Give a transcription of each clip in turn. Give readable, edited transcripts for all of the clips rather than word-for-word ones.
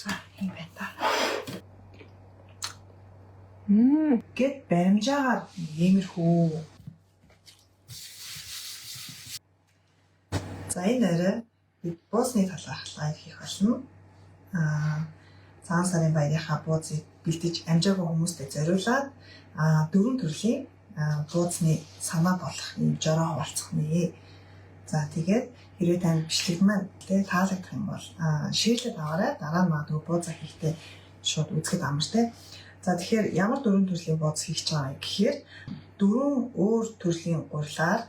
За юм байна та. Гэт баримжаагаар иймэрхүү. За энэ орой бид буусны талаарх лайв хийх болно. Цагаан сарын баярынхаа буудсыг бэлдэж амжаагүй хүмүүстэй зориулаад 4 төрлийн буудсны санаа болох юм жороо хуваалцах нэ. За тэгээд хэрвээ танд бичлэг маань таалагдах юм бол шеэрлээд аваарай. Дараа нь магадгүй буудсаа хийхдээ шууд үзэхэд амартай. За тэгэхээр ямар 4 төрлийн буудс хийх гэж байгаа гэхээр 4 өөр төрлийн гурилаар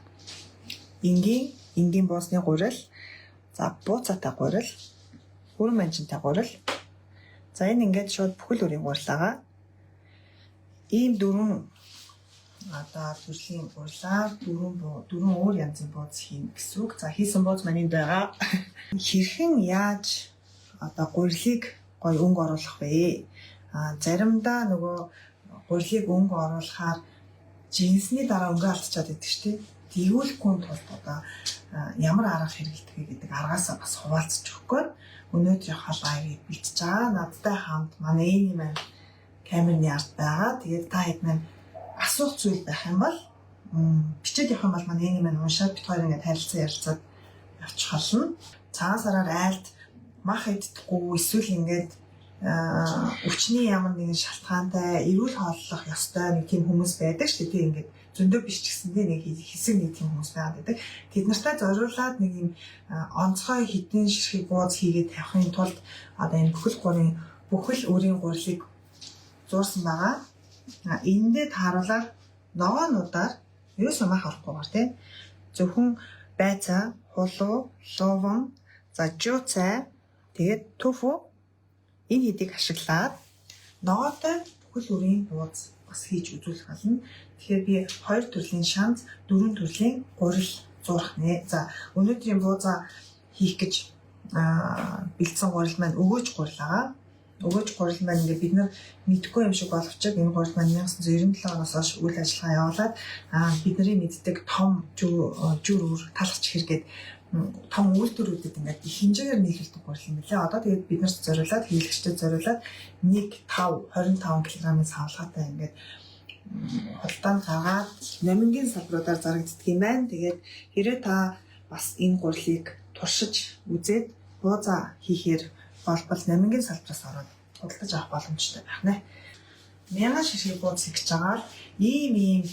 энгийн буудсны гурил, за бууцаатай гурил, бүрэн манжинтай гурил. За энэ ингээд шууд бүхэл бүрийн гурилаага ийм 4 төрлийн гурилаар 4 өөр янзын буудс хийн гэсэн үг. За хийсэн буудс маань энд байгаа. Хэрхэн яаж гурилыг гоё өнгө оруулах вэ? Заримдаа нөгөө гурилыг өнгө оруулахаар жинсний дараа өнгө алдчихад байдаг шүү дээ. Тэгүүлэхгүй тулд ямар арга хэрэглэдэг гэдэг аргаасаа бас хуваалцаж өгөхгүй. Өнөөдрийн лайвыг бэлтэж байгаа. Надтай хамт манай Эни маань камерны ард байгаа. Тэгээд та хэд маань асуух зүйл байх юм бол бичээд явах юм бол манай Эни маань уншаад бид хоёр ингээд харилцан ярилцаад явчих болно. Цагаан сараар айлт мах иддэггүй эсвэл ингээд өвчний ямар нэгэн шалтгаантай эрүүл хооллох ёстой нэг тийм хүмүүс байдаг шүү дээ. Ингээд зөндөө биш ч гэсэндээ нэг хэсэг нэг тийм хүмүүс байдаг. Тэд нартай зориулаад нэг юм онцгой хідэн ширхэг бууз хийгээд тавихын тулд энэ бүхэл өрийн гурилыг зуурсан байгаа. Эндээ тааруулаад ногоонуудаар ерөөсөө мах орохгүй тийм. Зөвхөн байцаа, хулуу, луван, за жуцай, тэгээд тофу энэ хэдийг ашиглаад ногоотой бүхэл өрийн бууз бас хийж үзүүлэх болно. Тэгэхээр би 2 төрлийн шанц, 4 төрлийн гурил зурах нэ. За өнөөдрийн буузаа хийх гэж бэлдсэн гурил маань өгөөж гурил байгаа. Өгөөж гурил маань ингээд бид нар мэдгүй юм шиг боловч энэ гурил маань 1997 оноос хойш үйл ажиллагаа явуулаад бидний мэддэг том жүр талхч хэрэггээд том үйлдвэрүүдэд ингээд их хэмжээгээр нийлүүлдэг гурил юм лээ. Одоо тэгээд бид нарт зориулаад хийлэгчдэд зориулаад 1.5 кг-ын савлгаатай ингээд хултаанд гаргаад номингийн салбаруудаар зарагддаг юм байна. Тэгээд хэрэг та бас энэ гурилыг туршиж үзээд буузаа хийхээр болбол номингийн салбараас ороод худалдаж авах боломжтой байна. 1000 ширхэг бууз хийж байгаа ийм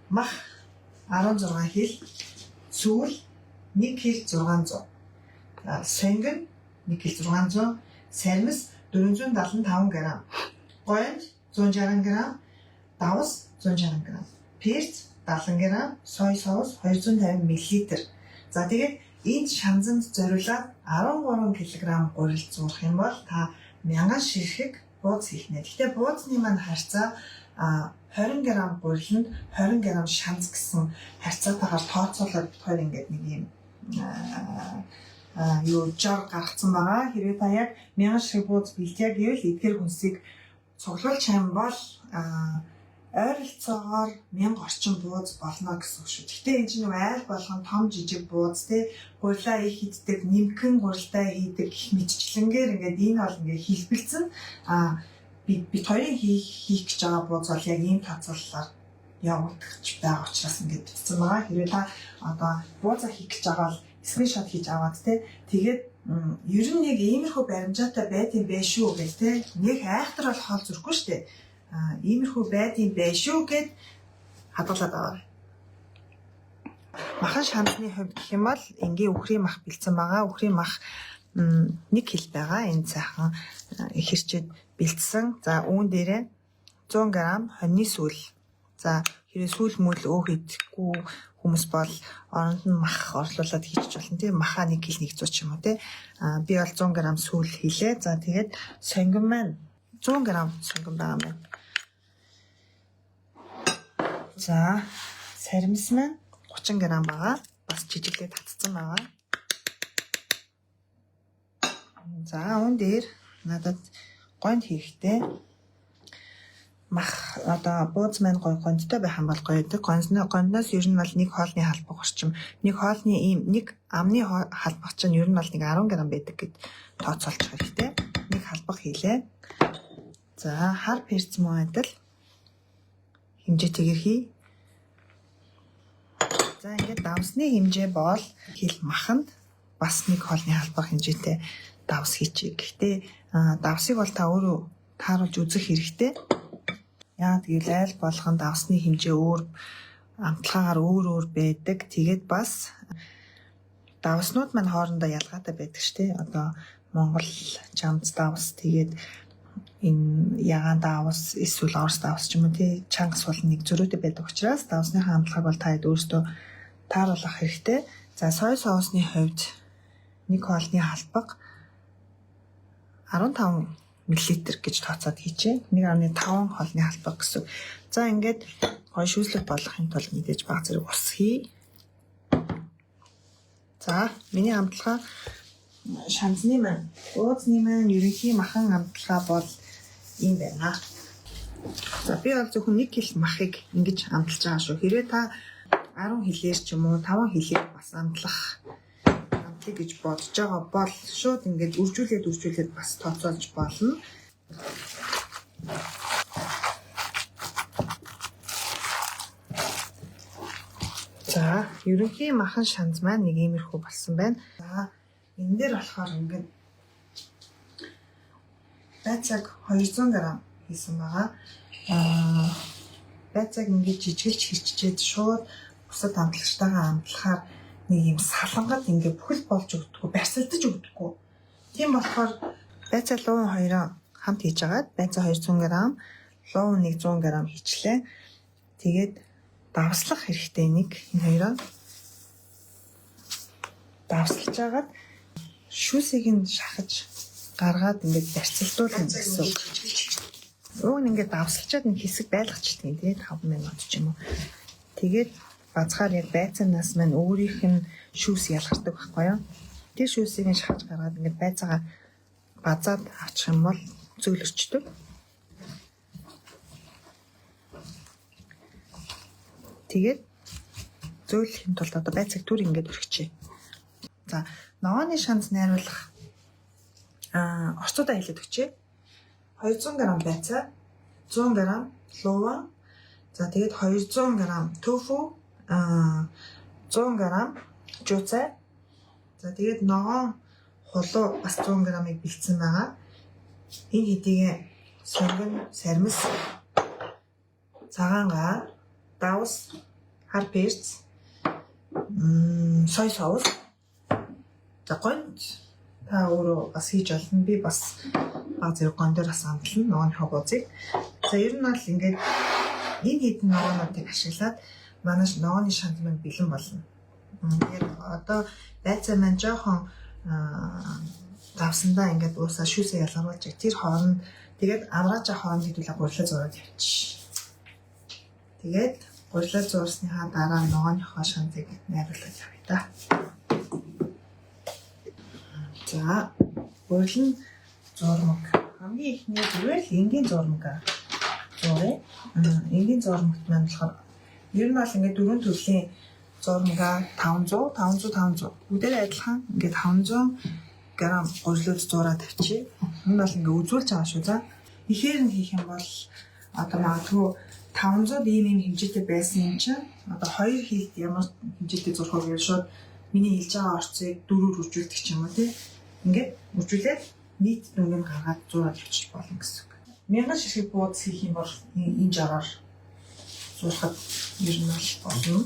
мах 16 хил, сүүл 1 кг 600, сонгон 1 кг 600, сармис 475 г, гоёнд 160 г, давс 160 г, перц 70 г, сой соус 250 мл. За тэгээд энд шанзанд зориулаад 13 кг гурил зурах юм бол та 1000 ширхэг бууз хийх нэ. Гэхдээ буузны маань харьцаа 20 г гуриланд 20 г шанз гэсэн харьцаатайгаар тооцоолоод бид хоёр ингээд нэг юм жор гаргацсан байгаа. Хэрвээ та яг 1000 ширхэг бууз бэлтээ гэвэл эдгээр хүнсийг цуглуулж хайм бол ойролцоогоор 1000 орчим бууз болно гэсэн үг шүү. Гэхдээ энэ чинь айл болгон том жижиг бууз гурилаа их хийдэг, нимхэн гурилтай хийдэг гэх мэтчлэнгээр ингээд энэ бол ингээд хэлбэлцэн бид хоёрын хийх гэж байгаа бууз бол яг ийм тооцоололоор явагдаж байгаа учраас ингээд бичсэн байгаа. Хэрвээ та буузаа хийх гэж байгаа бол скриншот хийж аваад тэгээд ер нь нэг иймэрхүү баримжаатай байдсан байх шүү гэх нэг айхтар бол хоол зүрхгүй шүү дээ. Иймэрхүү байдсан байх шүү гэд хадгалаад аваа. Махан шанзны хувьд гэх юм бол энгийн үхрийн мах бэлдсэн байгаа. Үхрийн мах 1 кг байгаа. Энэ сайхан хэрчээд бэлдсэн. За үүн дээрээ 100 г хоньны сүүл. За хэрэг сүүл мөл идэггүй хүмүүс бол оронд нь мах орлуулад хийчих болно тийм. Махаа 1 кг 100 ч юм уу тийм. Би бол 100 г сүүл хийлээ. За тэгээд сонгон маань 100 г сонгон байгаа юм байна. За сармис маань 30 г байгаа. Бас жижиглээд татсан байгаа. За үүн дээр надад гонд хийхдээ мах бууз маань гондтой байх юм бол гоё гэдэг. Гондноос ер нь бол нэг хоолны халбаг орчим. Нэг амны халбаг чинь ер нь бол нэг 10 г байдаг гэд тооцоолж хэрэгтэй. халбах хийлээ. За хар перц мөн адил хэмжээтэйгээр хий. За ингээд давсны хэмжээ бол хил маханд бас нэг хоолны халбах хэмжээтэй давс хийчих. Гэхдээ давсыг бол та өөрөө тааруулж үзэх хэрэгтэй. Яагаад гэвэл аль болгон давсны хэмжээ өөр амтлагаар өөр байдаг. Тэгээд бас давснууд маань хоорондоо ялгаатай байдаг шүү дээ. Одоо Монгол чамц давс, тэгээд энэ ягаан давс, эсвэл орос давс ч юм уу тий чангас бол нэг зөрүүтэй байдаг учраас давсныхаа амтлагыг бол та өөрсдөө тааруулах хэрэгтэй. За сой соусны хувьд нэг хоолны халбаг 15 мл гэж тооцоод хийжээ. 1.5 хоолны халбаг гэсэн. За ингээд гоё шүүслэг болгохын тулд мэдээж баг зэрэг ус хий. За миний амтлагаа шанзны маань, ууцны маань ерөнхий махан амтлагаа бол ийм байна. За би бол зөвхөн 1 кг махыг ингэж амталж байгаа шүү. Хэрвээ та 10 хилээр ч юм уу 5 хилээр бас амтлах гэж бодож байгаа бол шууд ингээд үржүүлээд бас тооцоолж болно. За, ерөнхий махан шанз маань нэг иймэрхүү болсон байна. За, энэ дээр болохоор ингээд байцааг 200 г хийсэн байгаа. Байцааг ингээд жижиглж хэрччээд шууд бусад амтлагчтайгаа амтлахаар нэг юм салангад ингээ бүхэл болж өгдөггүй, барьцалдаж өгдөггүй. Тийм болохоор байцаа луун 2 хамт хийж агаад байцаа 200 г, луун 100 г хийчлээ. Тэгээд давслах хэрэгтэй нэг энэ хоёроо давсалж агаад шүүсийг нь шахаж гаргаад ингээ барьцалдуулна гэсэн. Уг нь ингээ давсалчаад нэг хэсэг байлгачихдаг тийм 5 минут ч юм уу. Тэгээд бацгаар яг байцаанаас маань өөрийнх нь шүүс ялгардаг байхгүй юу? Тэр шүүсийг нь шахаж гаргаад ингээд байцаагаа базаад авчих юм бол зөөлөрчдөг. Тэгээд зөөлөхийн тулд одоо байцааг түр ингээд өргөчээ. За, ногооны шанз найруулах орцуудаа хэлээд өгчээ. 200 г байцаа, 100 г луван, за тэгээд 200 г тофу, 100 г жуцай. За тэгээд ногоон хулуу бас 100 г-ыг бэлдсэн байгаа. Энэ хэдийгээ сонгон, сармис, цагаангаа, давс, хар перц, сой соус. За гонж та өөрөө бас хийж олно. Би бас баг зэрэг гон дээр бас амтлан ногооны хогоозыг. За ер нь бол ингээд энэ хэдэн ногоонуудыг ашиглаад манайш ногооны шанз маань бэлэн болно. Тэгээд одоо байцаа маань жоохон давсандаа ингээд уусаа шүүсээ ялгаруулж тэр хооронд тэгээд авраажа хооронд хэдүүлээ гурилаа зураад явчих. Тэгээд гурилаа зуурсныхаа дараа ногооныхоо шанзыг найруулаад явъя да. За гурилан зурмаг хамгийн ихний зүгээр л энгийн зурмаг зурээ. Энгийн зурмагт маань болохоор ер нь бол ингээд 4 төрлийн зурмага 500 500 бүгдээ адилхан ингээд 500 г гурилууд зураад тавьчих. Энэ бол ингээд үзүүлж байгаа шүү. За ихээр нь хийх юм бол одоо магадгүй 500 ийм хэмжээтэй байсан юм чинь одоо 2 хийлд ямар хэмжээтэй зурх вэ гэж шууд миний хэлж байгаа орцыг 4-өөр үржүүлдэг ч юм уу тий. Ингээд үржүүлээд нийт дүнгийн гаргаад зураад явчих болно гэсэн үг. 1000 ширхэг буудас хийх юм бол энэ жараар зурхад ер нь болно.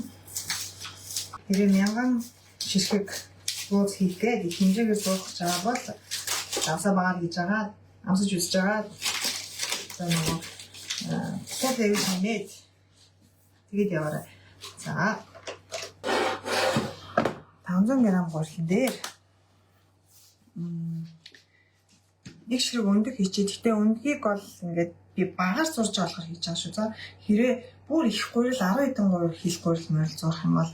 Тэгэхээр 1000 ширхэг буудас хийх гээд их хэмжээгээр зурх байгаа бол давсаа багаар хийж байгаа, амсаж үзэж байгаа. За нөгөө тэтгэл хиймээд тэгээд яваарай. За 500 г гурилан дээр нэг ширхэг өндөг хийчихэд гэхдээ өндгийг бол ингээд би багаар зурж болохоор хийж байгаа шүү. За хэрэг бүр их гурил 10 хэдэн гурил хийх гурил мөрөл зурх юм бол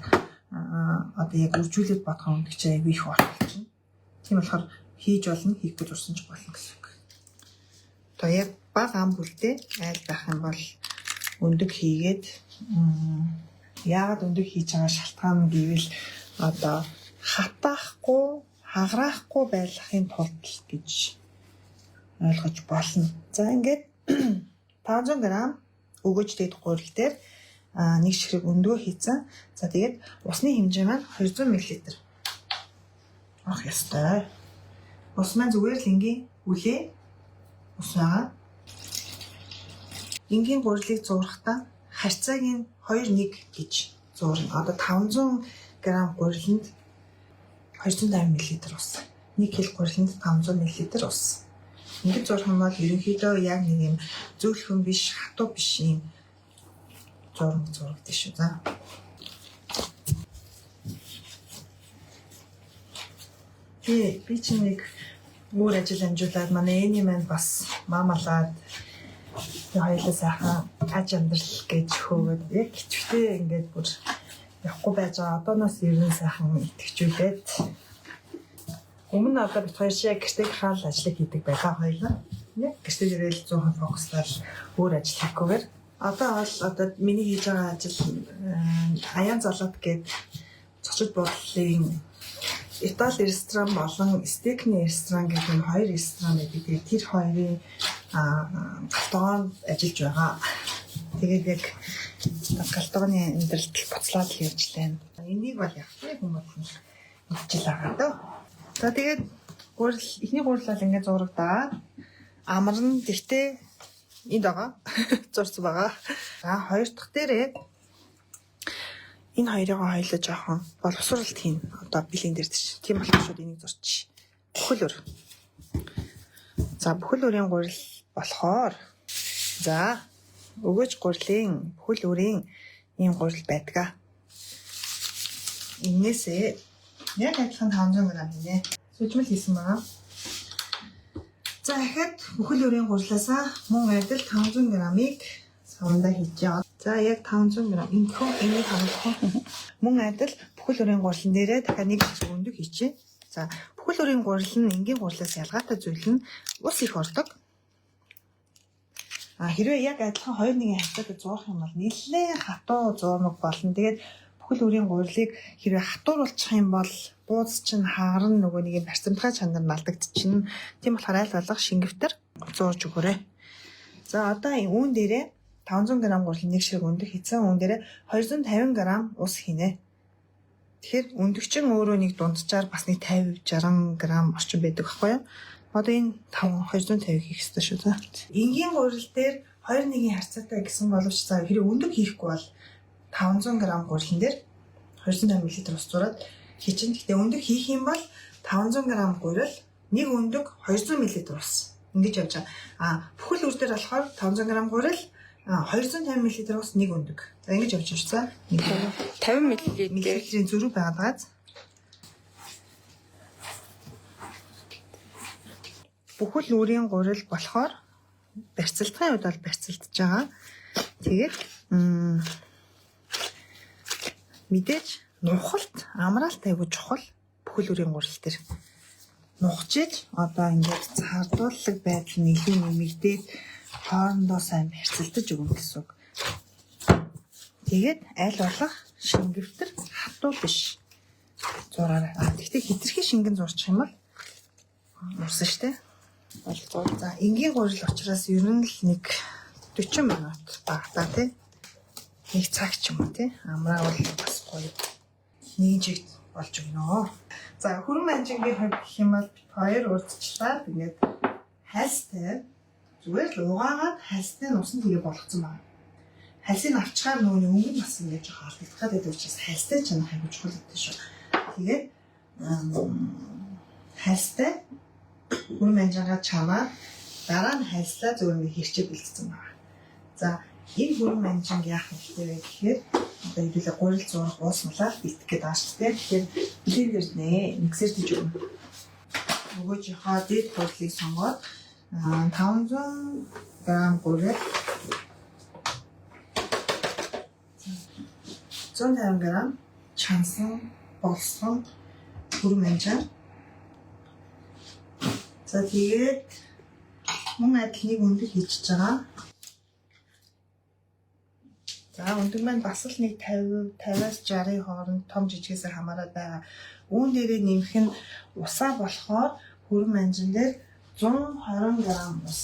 одоо яг үржүүлээд бодох өндөг чи аягүй их болчихно. Тийм болохоор хийж болно, хийхгүй зурсан ч болно гэсэн үг. Одоо яг бага ам бүлтэй айл байх юм бол өндөг хийгээд яагаад өндөг хийж байгаа шалтгаан гэвэл одоо хатаахгүй, хагараахгүй байлгахын тулд гэж ойлгож болно. За ингээд 500 г өгөөж дээд гурил дээр нэг ширхэг өндгөө хийцэн. За тэгээд усны хэмжээ маань 200 мл авах ёстой. Ус маань зүгээр л энгийн үлээ ус байгаа. Энгийн гурилыг зуурахтаа харьцааг нь 2:1 гэж зуурна. Одоо 500 г гуриланд 250 мл ус. 1 кг гуриланд 500 мл ус. Ингээд зурх юм бол ерөнхийдөө яг нэг юм зөөлхөн биш, хатуу биш юм зурагдчих шүү. За. Би чи нэг өөр ажил амжуулаад манай эний маань бас мамалаад хоёулаа сайхан аж амьдрал гэж хөөгд яг хичвэтэй ингээд бүр явахгүй байж байгаа. Одооноос ерөн сайхан итгэжүүлээд өмнө одоо бид хоёр шиг гэртээ хаал ажил хийдэг байгаа хоёулаа. Яг гэртээ ирээл 100% фокуслаад өөр ажил хийхгүйгээр одоо миний хийж байгаа ажил Аян залууд гээд цочид бодлын Итали ресторан болон стейкний ресторан гэдэг нь хоёр ресторан байдаг. Тэгээд тэр хоёрын галтгоонд ажиллаж байгаа. Тэгээд яг галтгооны амьдралд буцлаад хийж байна. Энийг бол яг хүмүүс мэдчихэл байгаа дөө. За тэгээд эхний гурил бол ингээд зурагдаа. Амар нь тэгтээ энд байгаа. Зурсан байгаа. За хоёр дахь дээрээ энэ хоёрыг хоёлоо жоохон боловсруулалт хийн. Одоо бэлэн дээр тийш. Тийм болохоор шууд энийг зурчих. Бүхэл өр. За бүхэл өрийн гурил болохоор за өгөөж гурилын бүхэл өрийн ийм гурил байдаг. Инээсээ яг адилхан 500 г хийнэ. Сүжмэл хийсэн байгаа. За дахиад бүхэл өрийн гурилаасаа мөн адил 500 г-ыг савндаа хийж яваа. За яг 500 г энийг харуулах. Мөн адил бүхэл өрийн гурилан дээрээ дахиад нэг ширхэг өндөг хийчихье. За бүхэл өрийн гурил нь энгийн гурилаас ялгаатай зүйл нь ус их ордог. Хэрвээ яг адилхан 2-1 хавтад зуурах юм бол нэлээд хатуу зуурмаг болно. Тэгээд бүхэл өрийн гурилыг хэрвээ хатууруулчих юм бол бууз чинь хаарн нөгөө нэг юм барьцамтгай чанар алдагдчихна. Тийм болохоор аль болох шингэвтер зуурж өгөөрэй. За одоо үүн дээрээ 500 г гурил нэг ширхэг өндөг хийцэн. Үүн дээрээ 250 г ус хийнэ. Тэгэхээр өндөг чинь өөрөө нэг дунджаар бас нэг 50-60 г орчим байдаг байхгүй юу? Одоо энэ 250 хийх ёстой шүү за. Энгийн гурил дээр 2-1-ийн харьцаатай гэсэн боловч за хэрэг өндөг хийхгүй бол 500 г гурилан дээр 250 мл ус зураад хийчин. Гэхдээ өндөг хийх юм бол 500 г гурил нэг өндөг 200 мл ус. Ингэж явж байгаа. Бүхэл өр дээр болохоор 500 г гурил 250 мл ус нэг өндөг. За ингэж явж байна. 50 мл-ийн зөрүү байгаа. Бүхэл өрийн гурил болохоор барьцалтгын үед бол барьцалтж байгаа. Тэгээд мэдээж нухалт амраалт аягүй чухал бүхэл өрийн гурил дээр. Нухаж иж одоо ингээд зардууллаг байдал нь илүү нэмэгдээд хоорондоо сайн барьцалтаж өгнө гэсэн үг. Тэгээд аль болох шингэвтер хатуу биш зураарай. Гэхдээ хэтэрхий шингэн зурчих юм бол урсан штэ. За энгийн гурил учраас ер нь л нэг 40 минут багтаа тий. Нэг цаг ч юм уу тий. Амраа бол бас гоё нэг жиг болж өгнө. За хүрэн манжингийн хувьд гэх юм бол хоёр урдчлаа. Тэгээд хальстай зүгээр л угаагаад хальстай нусан тэгээ болгоцсон байна. Хальсыг авчгаар нөгөө өнгөн бас ингэж хаалтгахад байдаг учраас хальстай ч анх хайж чухал гэдэг шүү. Тэгээд хальстай хүрэн манжингаа чамаа дараа нь хальслаа зөвхөн хэрчээ бэлдсэн байна. За энэ хүрэн манжинг яах вэ гэхээр одоо хэдүүлээ гурил зурх уусмалаа бэлтгэх гээд байгаа шүү дээ. Тэгэхээр блендер нэ миксер дэж өгнө. Нөгөөжийнхөө дэд гурилыг сонгоод 500 г гурил 150 г чансан болсон хүрэн манжин. За тэгээд мөн адил нэг өндөг хийчихэж байгаа. За өндөг маань бас л нэг 50-50-аас 60-ийн хооронд том жижигээс хамаарат байгаа. Үүн дээрээ нэмэх нь усаа болохоор хүрэн манжин дээр 120 г ус.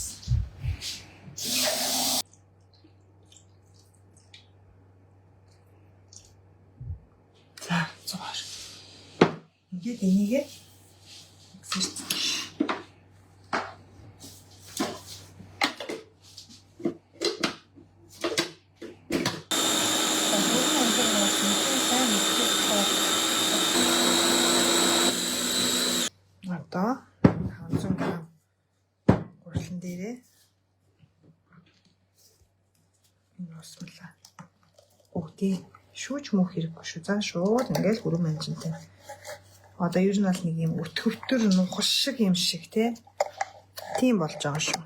За, зоож. Ингээд энийгээ миксерт. Одоо 500 г гурлан дээрээ энэ усмалаа. Өгдөө шүүж мөх хэрэггүй шүү. За шууд ингээл хүрэн манжинтай. Одоо ер нь бол нэг юм өтгөвтөр нухаш шиг юм шиг тийм болж байгаа шүү.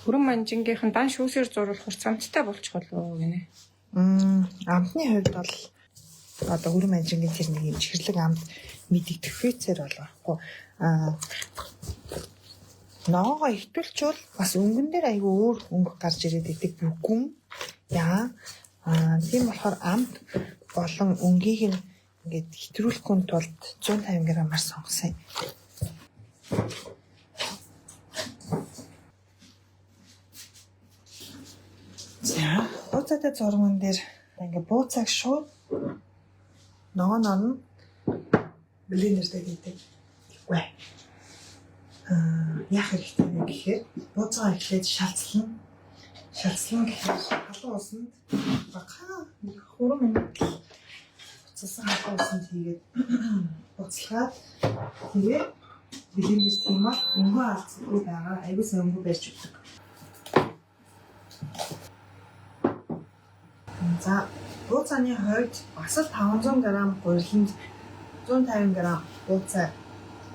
Хүрэн манжингийнх нь дан шүүсээр зурвал хурцамжтай болчих болов гинэ. Амтны хувьд бол одоо хүрэн манжингийн тэр нэг юм чихэрлэг амт мэдэгдэхээцээр болохгүй. Ноогоо ихтүүлчвэл бас өнгөн дээр айгүй өөр өнгө гарч ирээд идэг бүгүн. Тийм болохоор амт болон өнгийг нь ингээд хэтрүүлэхгүй тулд 150 г-аар сонгосон. За, бууцаатай зурган дээр ингээд бууцааг шууд ногооноор нь блендертэй гэдэг. Үгүй. Яах хэрэгтэй вэ гэхээр бууцаа эхлээд шалцлан гэхээр халуун усанд бага хүрэн минут буцалсан халуун усанд хийгээд буцалгаад тэгээд блендер тиймээ өнгөө алцгүй байгаа аягүй сайн өнгөө барьж өгдөг. За, бууцааны хувьд бас л 500 г гурланд 150 г бууцаа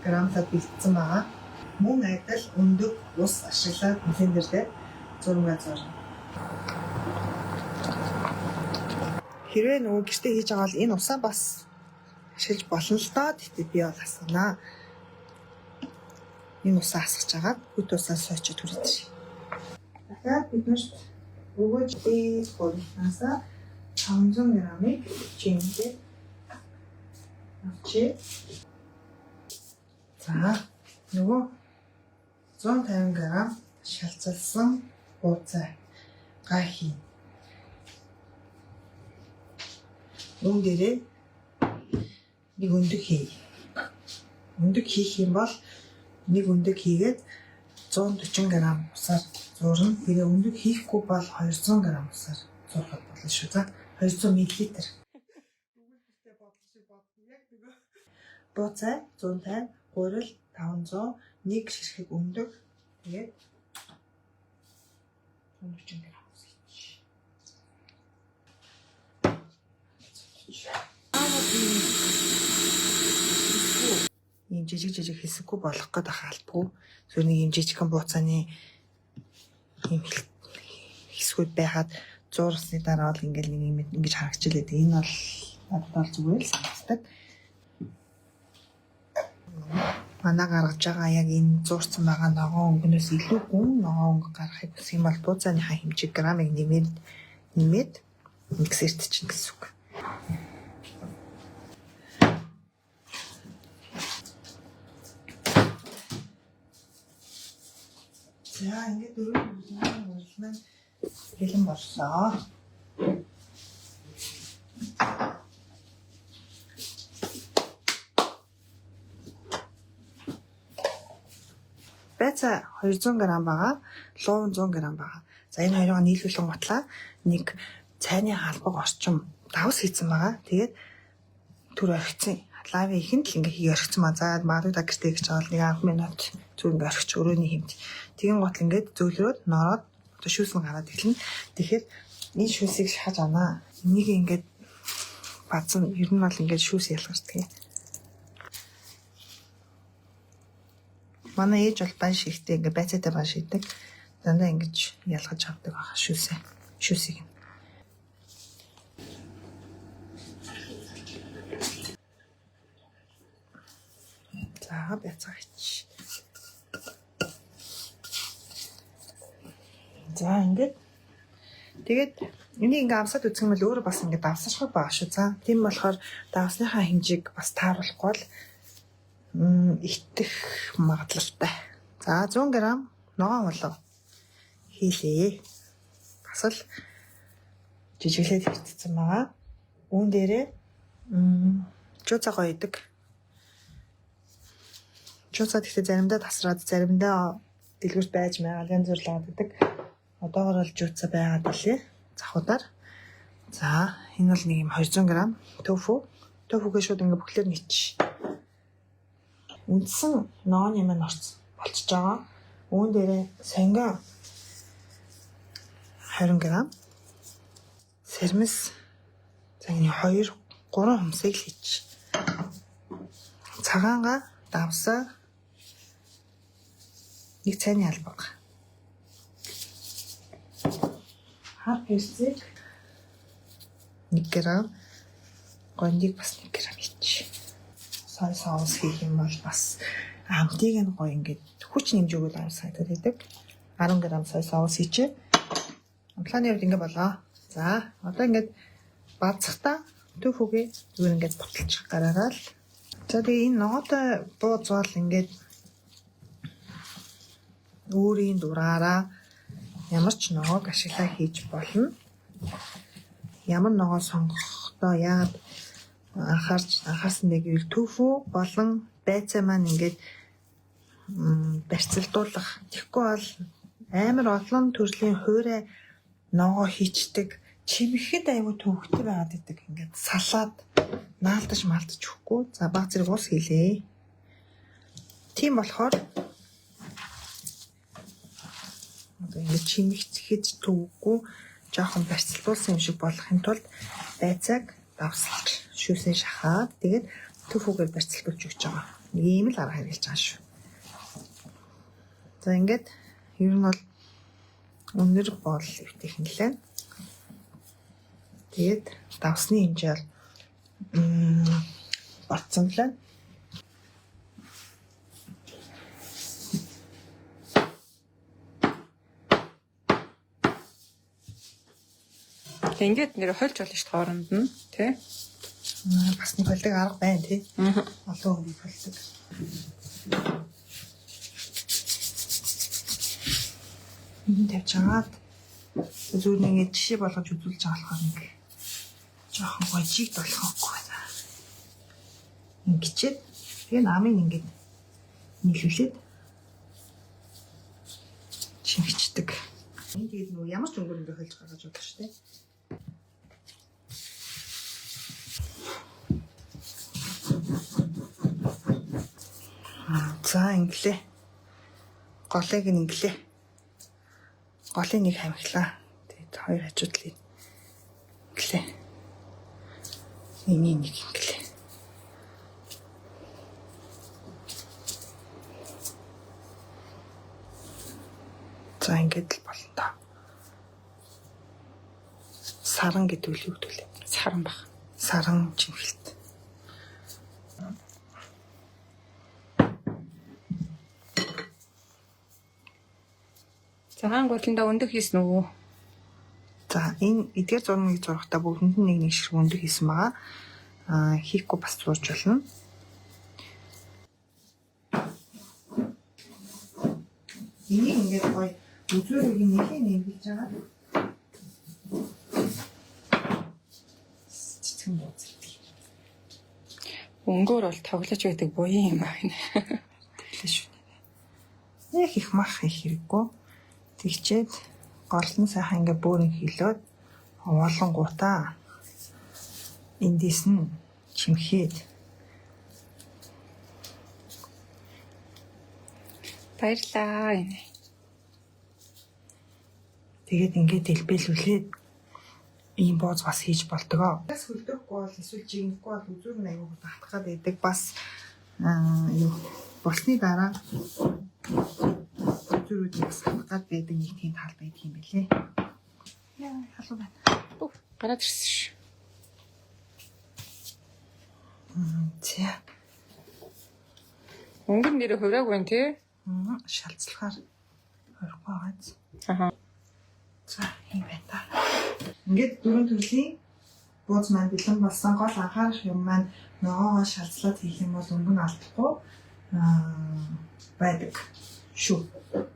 грамлаад бэлдсэн байгаа. Мөн адил өндөг ус ашиглаад блендер дээр зурмаа зорно. Хэрвээ нөгөө гэртээ хийж байгаа бол энэ усаа бас ашиглаж болно л доо. Тэгтээ би бол асуунаа. Энэ усаа асгаж агаад хөт усаа сойчод түрээд шээ. Дахиад биднэрт өгөөж дээд болоосаа 500 г-ыг чимдээ авчи. За, нөгөө 150 г шалцалсан бууцаа гахи. Мөн дээрээ нэг өндөг хий. Өндөг хийх юм бол нэг өндөг хийгээд 140 г усаар зурна. Тэгээ өндөг хийхгүй бол 200 г усаар зурхад болно шүү. За 200 мл. Бууцаа 150, гурил 500, нэг ширхэг өндөг. Тэгээд 140 г усгийч. Ийм жижиг хэсэггүй болох гээд хаалтгүй. Зөв нэг ийм жижигхэн бууцааны ийм хэсгүүд байхад зуурсны дараа бол ингээл нэг юм ингэж харагчлаад энэ бол надад бол зүгээр л санагддаг. Манай гаргаж байгаа яг энэ зуурсан байгаа ногоон өнгөнөөс илүү гүн ногоон өнгө гаргахыг хүсэх юм бол бууцааныхаа хэмжээ грамыг нэмээд миксерт чинь гэсэн үг. За ингээд дөрөв үйлмэн бэлэн боллоо. Байцаа 200 г байгаа, луун 100 г байгаа. За энэ хоёроо нийлүүлэн готлаа нэг цайны халбаг орчим давс хийсэн байгаа. Тэгээд түр орхицсан. Лавын ихэнд л ингээ орхицсан ба. За магадгүй гэртээ гэж байгаа нэг 10 минут зүг ингээ орхич өрөөний хэмт. Тэгин гот ингээд зөөлрөөд нороод одоо шүүс нь гараад эхэлнэ. Тэгэхээр энэ шүүсийг шахаж авнаа. Энийг ингээд бадсан ер нь бол ингээд шүүс ялгардаг. Манай ээж бол бан шигтэй ингээ байцаатай бан шигдэг. Дандаа ингэж ялгаж авдаг байгаа шүүсийг. За байцаач. За ингээд тэгээд энийг ингээ авсаад үзэх юм бол өөрөө бас ингээ давсархаг байгаа шүү. За тийм болохоор давсныхаа хэмжээг бас тааруулахгүй л итэх магадлалтай. За 100 г ногоон улав хийлээ. Бас л жижиглээд хэрэгцсэн байгаа. Үүн дээрээ жуцаа гоё идэг. Жуцаа гэхдээ заримдаа тасраад, заримдаа дэлгүүрт байж байгаа янз бүр лаад идэг. Одоогоор бол жуцаа байгаад билээ. Захуудаар. За энэ бол нэг юм 200 г тофу. Тофугээ шууд ингээ бүхлээр нийч. Үндсэн ногооны маань орц болчихж байгаа. Үүн дээрээ сонгоо 20 г. Сэрмэс за энэ 2 3 хумсыг л хийч. Цагаанга давсаа нэг цайны албаг. Хар хэрцэг 1 г. Гондиг бас 1 г хийч. Сой соус хийх юм бол бас амтыг нь гоё ингээд хүч нэмж өгвөл амар сайтай байдаг. 10 г сой соус хийчээ. Амтлааны хувьд ингэ болоо. За одоо ингээд бацхтаа төфөгээ зүгээр ингээд буталчих гараагаал. За тэгээ энэ ногоотой бууцвал ингээд өөрийн дураараа ямар ч ногоог ашиглаа хийж болно. Ямар ногоо сонгохдоо яагаад анхаарсан бэ гэвэл төфөө болон байцаа маань ингээд барьцалдуулах. Тэгэхгүй бол амар олон төрлийн хуурай ногоо хийчдэг. Чимэхэд аюу төвөгтэй байгаад идэг. Ингээд салаад наалдаж малтаж өгөхгүй. За баг зэрэг ус хийлээ. Тийм болохоор одоо ингээд чимэгчхэд төвөггүй жоохон барьцалдуулсан юм шиг болохын тулд байцааг давсалж шүүсээ шахаад тэгээд төфөөгөр барьцалдуулж өгч байгаа. Ийм л арга хэрэглэж байгаа шүү. За ингээд ер нь бол өнөр бол өвтөх юм лээ. Тэгээд давсны хэмжээ батсан лээ. Ингээд нэр хольж болно шүү дээ хооронд нь тий. Бас нэг холдог арга байна тий. Олон хүн холдог. Энэ тавьчаад зүгээр нэг жишээ болгож үзүүлж байгаа болохоор нэг жоохон гожиг болохгүй байна. Ингэчээд тэгээ намын ингээд нийлүүлээд чимэгчдэг. Энэ тэгээд нөгөө ямар ч өнгөр ингээ холж гаргаж удах шүү дээ. За инглээ. Голыг инглээ. Голын нэг хамхлаа. Тэгээд хоёр хажуудлыг инглээ. Энийг нэг инглээ. За ингээд л болно та. Саран гэдэг үл юу гэдүүлээ? Саран баг. Саран чимхэлт. Цагаан гутландаа өндөх хийсэн үү? За энэ эдгээр зургийг зурхтаа бүгдэнд нь нэг шиг өндөх хийсэн байгаа. Хийхгүй бас зурж болно. Энийг ингээд гоё үзүүрийг нэхээ нэмгэж байгаа. Цэцгэн бууцдаг. Өнгөөр бол тоглож байдаг буян юм аа. Тэглээ шүү. Нэг их мах их хэрэггүй. Тэгчээд горлон сайхан ингээ бөөрийн хилээд олон гутаа эндээс нь чимхээд баярлаа. тэгээд ингээ дэлбэлүүлээд ийм бооз бас хийж болдгоо. Бас хөлдөөхгүй бол эсвэл жигнэхгүй бол үзүүр нь аягүй татах гад байдаг. Бас юу болсны дараа зүрүүд бас татах гад байдаг нэг тийм тал байдаг юм билээ. Яа халуу байна. Гараад ирсэн ш. За. Өнгөр нэрээ хувраагүй юм тий? Шалцлахаар хорихгүй байгааз. Аха. За, юм байна та. Ингээд дөрөв төрлийн бууз маань бэлэн болсон. Гол анхаарах юм маань ногоогоо шалцлаад хийх юм бол өнгө нь алдахгүй. байдаг шүү.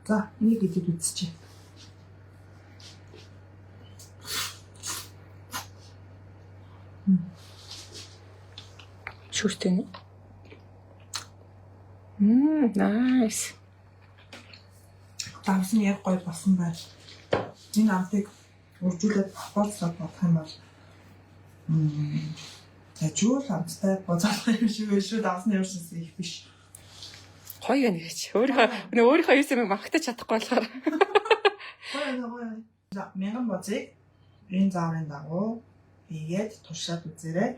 За, энийг идэв үзчихье. Шүртэй нэ. Nice. Давс нь яг гоё болсон байна. Энэ амтыг үржүүлээд бохоолсоо бодох юм бол тэжүүл амттай бозоолох юм шиг биш шүү. Давсны явшинс их биш. Гоё байна гэж. Өөрийнхөө юусыг магтаж чадахгүй болохоор. Гоё. За, 1000 бозыг энэ зааврын дагуу хийгээд туршаад үзээрэй.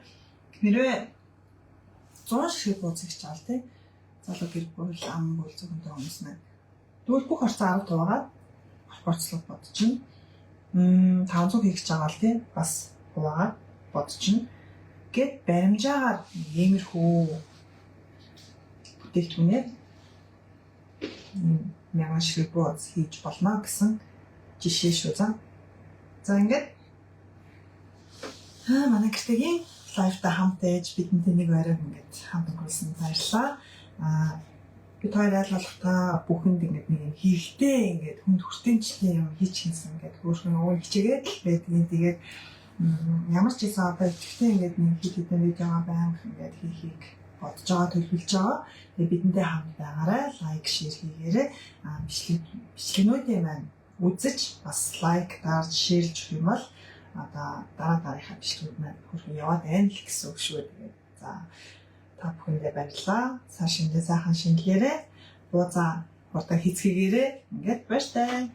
Хэрвээ 100 шиг бозыг чаал тий. Залуу гэр бүл ам бүл зөвхөн томснаа. Тэгвэл бүх орцоо 10 туугаад пропорцлог бодчихно. 500 хийх гэж байгаа л тий. Бас хуваагаад бодчихно. Гэт баримжаагаар иймэрхүү бүтээгдэхүүнээр 1000 шиг боз хийж болно гэсэн жишээ шүү. За ингээд манай гэртегийн лайфтай хамт ээж бидэнтэй нэг байраа ингээд хамт өнгөрсөн баярлалаа. Бид хоёр айлгалахтаа бүхэнд ингээд нэг юм хэрэгтэй ингээд хүнд хүртээмжтэй юм хийчихсэн ингээд өөрөө хичээгээд л байдгийн. Тэгээд ямар ч гэсэн одоо ихтэй ингээд нэг хийдэн видео байнг ингээд хийхийг бодож байгаа төлөвлөж байгаа. Тэгээд бидэнтэй хамт байгаарай, лайк, шеэр хийгээрэй. Бичлэгнүүдээ маань үзэж бас лайк, дарж, шеэрлж өгөх юм бол одоо дараагийнхаа бичлэгүүд маань хөрхөн яваад байна л гэсэн үг шүү. Тэгээд за та бүхэндээ баярлалаа. Цааш шинэ сайхан шингэлээрээ бууцаа хурдан хийцгээгээрэй. Ингээд баяртай.